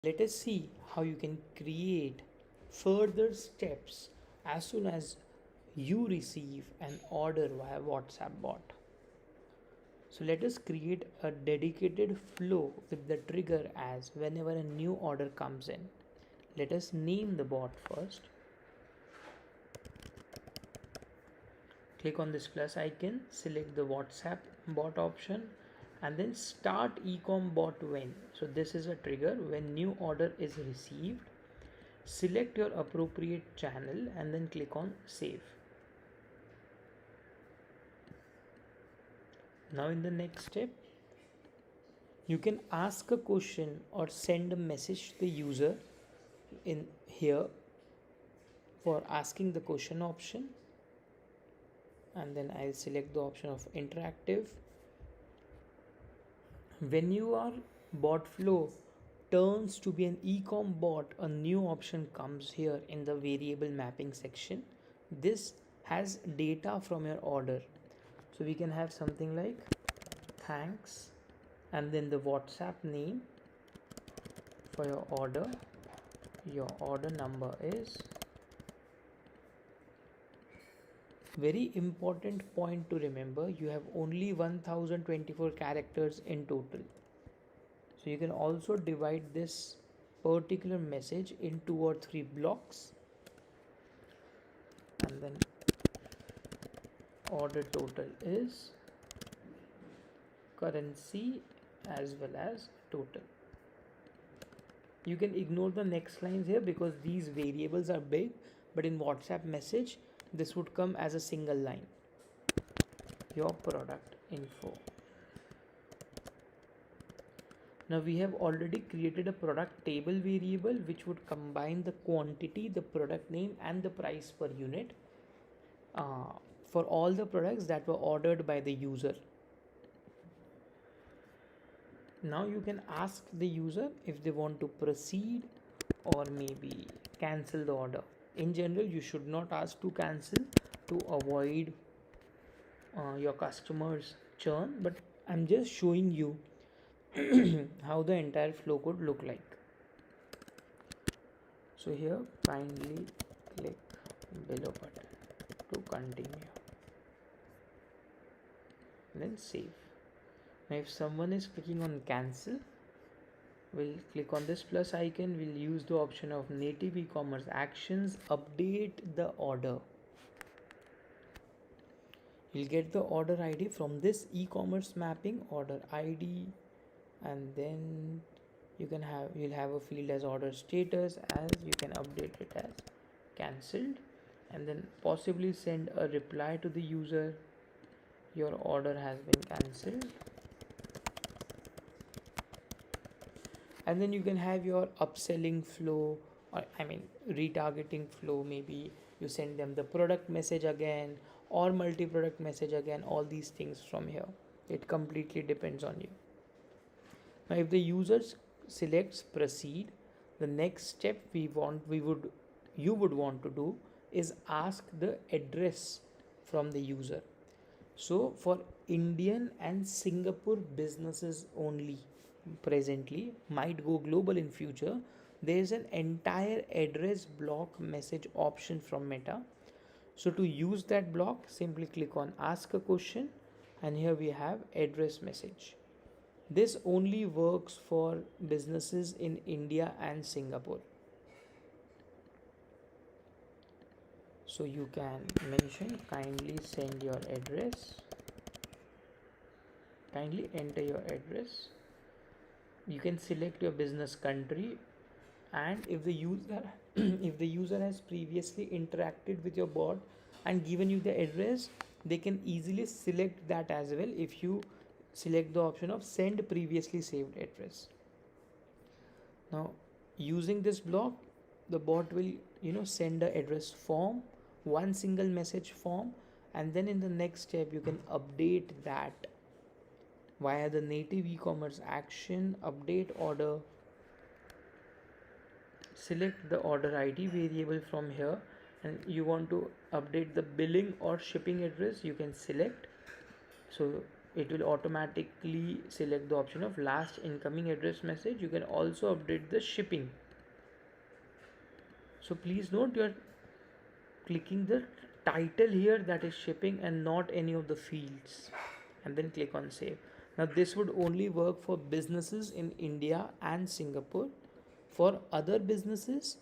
Let us see how you can create further steps as soon as you receive an order via WhatsApp bot. So let us create a dedicated flow with the trigger as whenever a new order comes in. Let us name the bot first. Click on this plus icon, select the WhatsApp bot option, and then start ecom bot when. So this is a trigger when new order is received. Select your appropriate channel and then click on save. Now in the next step, you can ask a question or send a message to the user in here for asking the question option, and then I'll select the option of interactive. When your bot flow turns to be an ecom bot, a new option comes here in the variable mapping section. This has data from your order. So we can have something like thanks and then the WhatsApp name for your order. Your order number is. Very important point to remember, you have only 1024 characters in total. So you can also divide this particular message in 2 or 3 blocks, and then order total is currency as well as total. You can ignore the next lines here because these variables are big, but in WhatsApp message this would come as a single line. Your product info. Now we have already created a product table variable which would combine the quantity, the product name and the price per unit for all the products that were ordered by the user. Now you can ask the user if they want to proceed or maybe cancel the order. In general, you should not ask to cancel to avoid your customers churn, but I'm just showing you how the entire flow could look like. So here kindly click below button to continue, then save. Now if someone is clicking on cancel, we'll click on this plus icon, we'll use the option of native e-commerce actions, update the order. You'll get the order ID from this e-commerce mapping, order ID, and then you'll have a field as order status, as you can update it as cancelled, and then possibly send a reply to the user, your order has been cancelled. And then you can have your upselling flow, or retargeting flow. Maybe you send them the product message again or multi-product message again, all these things from here. It completely depends on you. Now if the user selects proceed, the next step you would want to do is ask the address from the user. So for Indian and Singapore businesses only, presently, might go global in future, there is an entire address block message option from Meta. So to use that block, simply click on ask a question, and here we have address message. This only works for businesses in India and Singapore. So you can mention kindly send your address, kindly enter your address. You can select your business country, and if the user if the user has previously interacted with your bot and given you the address, they can easily select that as well if you select the option of send previously saved address. Now using this block, the bot will send the address form, one single message form, and then in the next step you can update that via the native e-commerce action, update order. Select the order ID variable from here, and you want to update the billing or shipping address, you can select. So it will automatically select the option of last incoming address message. You can also update the shipping. So please note, you are clicking the title here, that is shipping, and not any of the fields, and then click on save. Now this would only work for businesses in India and Singapore. For other businesses,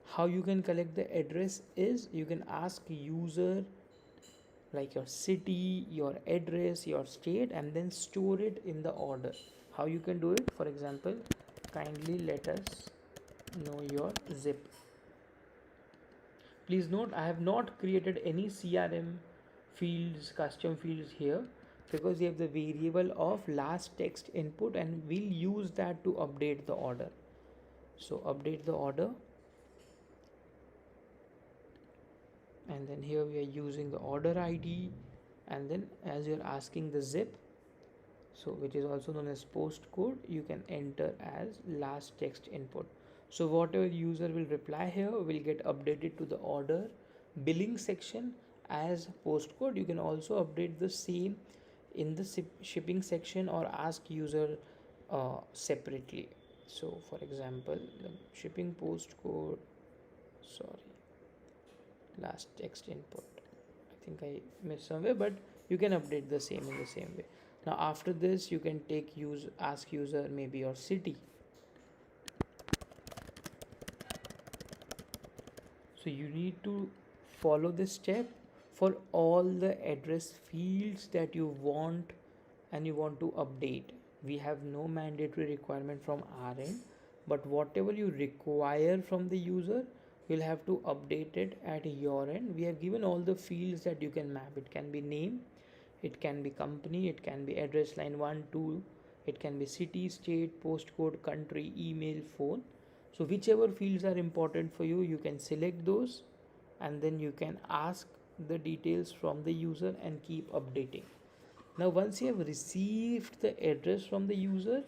how you can collect the address is you can ask user like your city, your address, your state, and then store it in the order. How you can do it? For example, kindly let us know your zip. Please note, I have not created any CRM fields, custom fields here, because we have the variable of last text input and we'll use that to update the order. So update the order, and then here we are using the order ID, and then as you're asking the zip, so which is also known as postcode, you can enter as last text input. So whatever user will reply here will get updated to the order billing section as postcode. You can also update the same in the shipping section or ask user separately. So for example, the shipping postcode, sorry, last text input, I think I missed somewhere, but you can update the same in the same way. Now after this, you can ask user maybe your city. So you need to follow this step for all the address fields that you want and you want to update. We have no mandatory requirement from our end, but whatever you require from the user, you'll have to update it at your end. We have given all the fields that you can map. It can be name, it can be company, it can be address line 1 2, it can be city, state, postcode, country, email, phone. So whichever fields are important for you, you can select those, and then you can ask the details from the user and keep updating. Now once you have received the address from the user,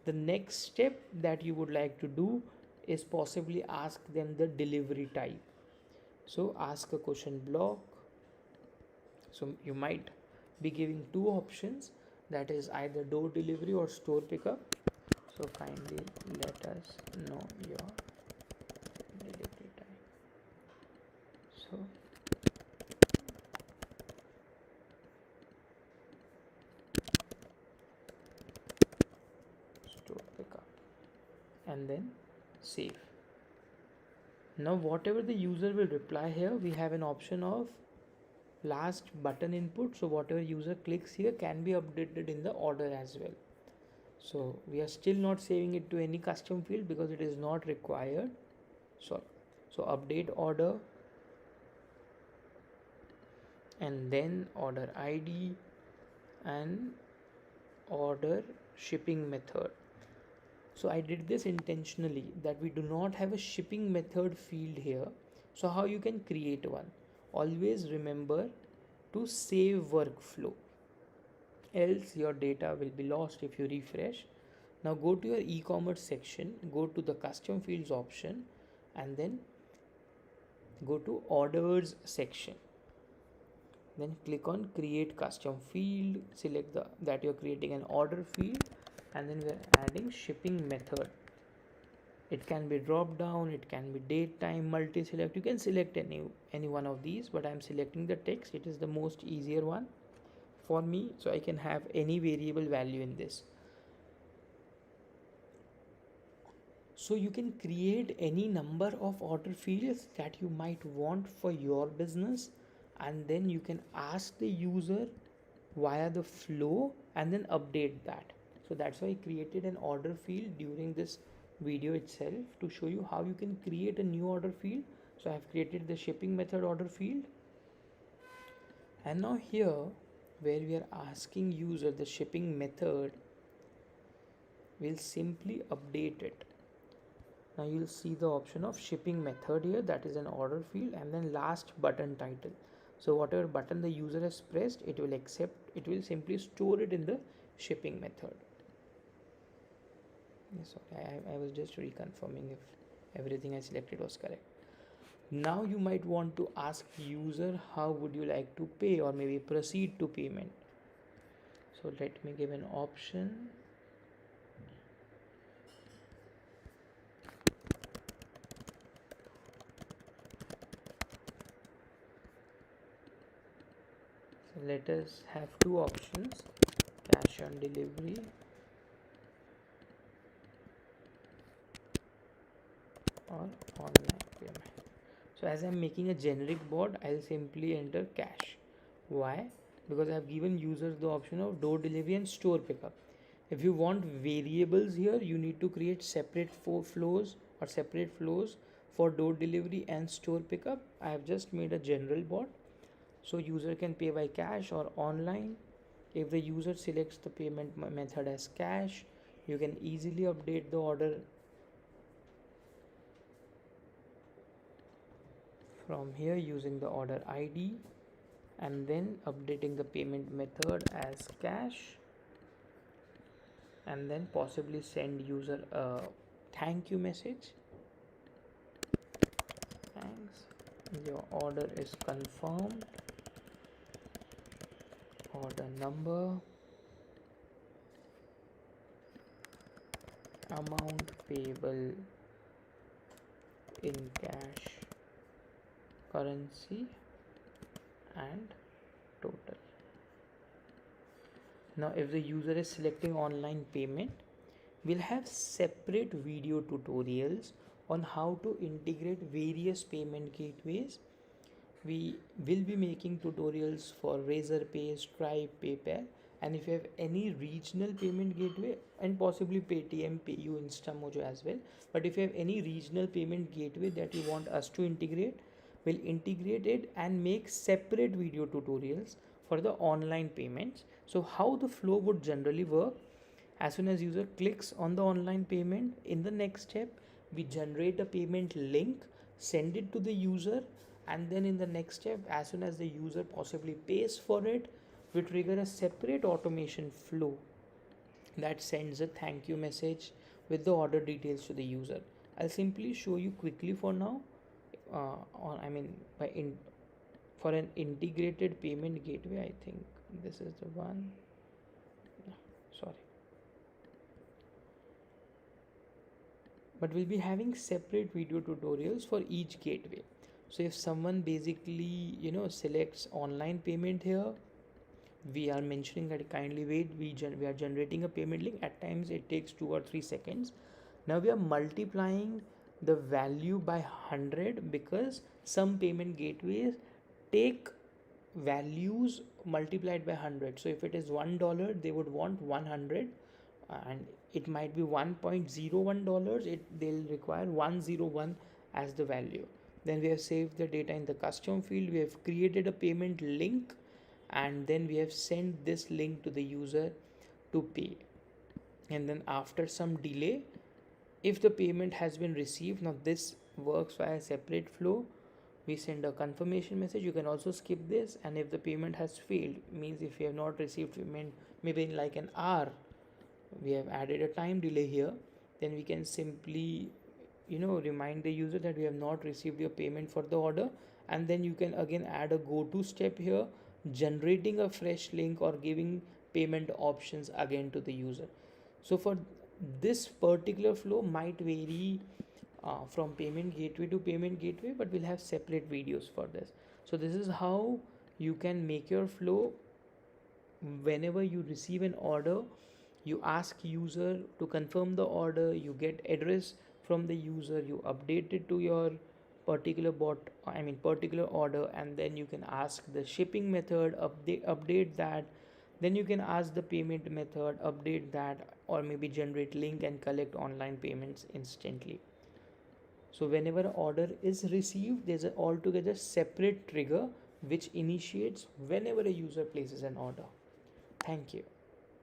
the next step that you would like to do is possibly ask them the delivery type. So ask a question block. So you might be giving two options, that is either door delivery or store pickup. So kindly let us know your delivery time. So store pickup, and then save. Now whatever the user will reply here, we have an option of last button input. So whatever user clicks here can be updated in the order as well. So we are still not saving it to any custom field because it is not required. So update order, and then order ID and order shipping method. So I did this intentionally that we do not have a shipping method field here. So how you can create one? Always remember to save workflow, else your data will be lost if you refresh. Now go to your e-commerce section, go to the custom fields option, and then go to orders section. Then click on create custom field, select that you're creating an order field, and then we're adding shipping method. It can be drop down, it can be date time, multi select. You can select any one of these, but I'm selecting the text. It is the most easier one for me, so I can have any variable value in this. So you can create any number of order fields that you might want for your business, and then you can ask the user via the flow and then update that. So that's why I created an order field during this video itself to show you how you can create a new order field. So I have created the shipping method order field, and now here where we are asking user the shipping method, we'll simply update it. Now you'll see the option of shipping method here, that is an order field, and then last button title. So whatever button the user has pressed, it will simply store it in the shipping method. Sorry, I was just reconfirming if everything I selected was correct. Now you might want to ask user how would you like to pay, or maybe proceed to payment. So let me give an option. So let us have two options, cash on delivery or online payment. So as I'm making a generic bot, I'll simply enter cash. Why? Because I've given users the option of door delivery and store pickup. If you want variables here, you need to create separate flows or separate flows for door delivery and store pickup. I have just made a general bot, so user can pay by cash or online. If the user selects the payment method as cash, you can easily update the order from here using the order ID and then updating the payment method as cash, and then possibly send user a thank you message. Thanks, your order is confirmed. Order number, amount payable in cash, currency, and total. Now if the user is selecting online payment, we'll have separate video tutorials on how to integrate various payment gateways. We will be making tutorials for Razorpay, Stripe, PayPal, and if you have any regional payment gateway and possibly Paytm, PayU, InstaMojo as well, but if you have any regional payment gateway that you want us to integrate, we'll integrate it and make separate video tutorials for the online payments. So how the flow would generally work: as soon as user clicks on the online payment, in the next step we generate a payment link, send it to the user, and then in the next step, as soon as the user possibly pays for it, we trigger a separate automation flow that sends a thank you message with the order details to the user. I'll simply show you quickly for now. On I mean by in For an integrated payment gateway, I think this is the one. No, sorry. But we'll be having separate video tutorials for each gateway. So if someone basically selects online payment here, we are mentioning that kindly wait, we are generating a payment link. At times it takes 2 or 3 seconds. Now we are multiplying the value by 100 because some payment gateways take values multiplied by 100. So if it is $1, they would want 100, and it might be $1.01, they'll require 101 as the value. Then we have saved the data in the custom field, we have created a payment link, and then we have sent this link to the user to pay. And then after some delay, if the payment has been received, now this works via separate flow, we send a confirmation message. You can also skip this, and if the payment has failed, means if you have not received payment maybe in like an hour, we have added a time delay here, then we can simply remind the user that we have not received your payment for the order, and then you can again add a go to step here, generating a fresh link or giving payment options again to the user. So for this particular flow might vary from payment gateway to payment gateway, but we'll have separate videos for this. So this is how you can make your flow. Whenever you receive an order, you ask user to confirm the order, you get address from the user, you update it to your particular particular order, and then you can ask the shipping method, update that, then you can ask the payment method, update that, or maybe generate link and collect online payments instantly. So whenever an order is received, there's an altogether separate trigger which initiates whenever a user places an order. Thank you.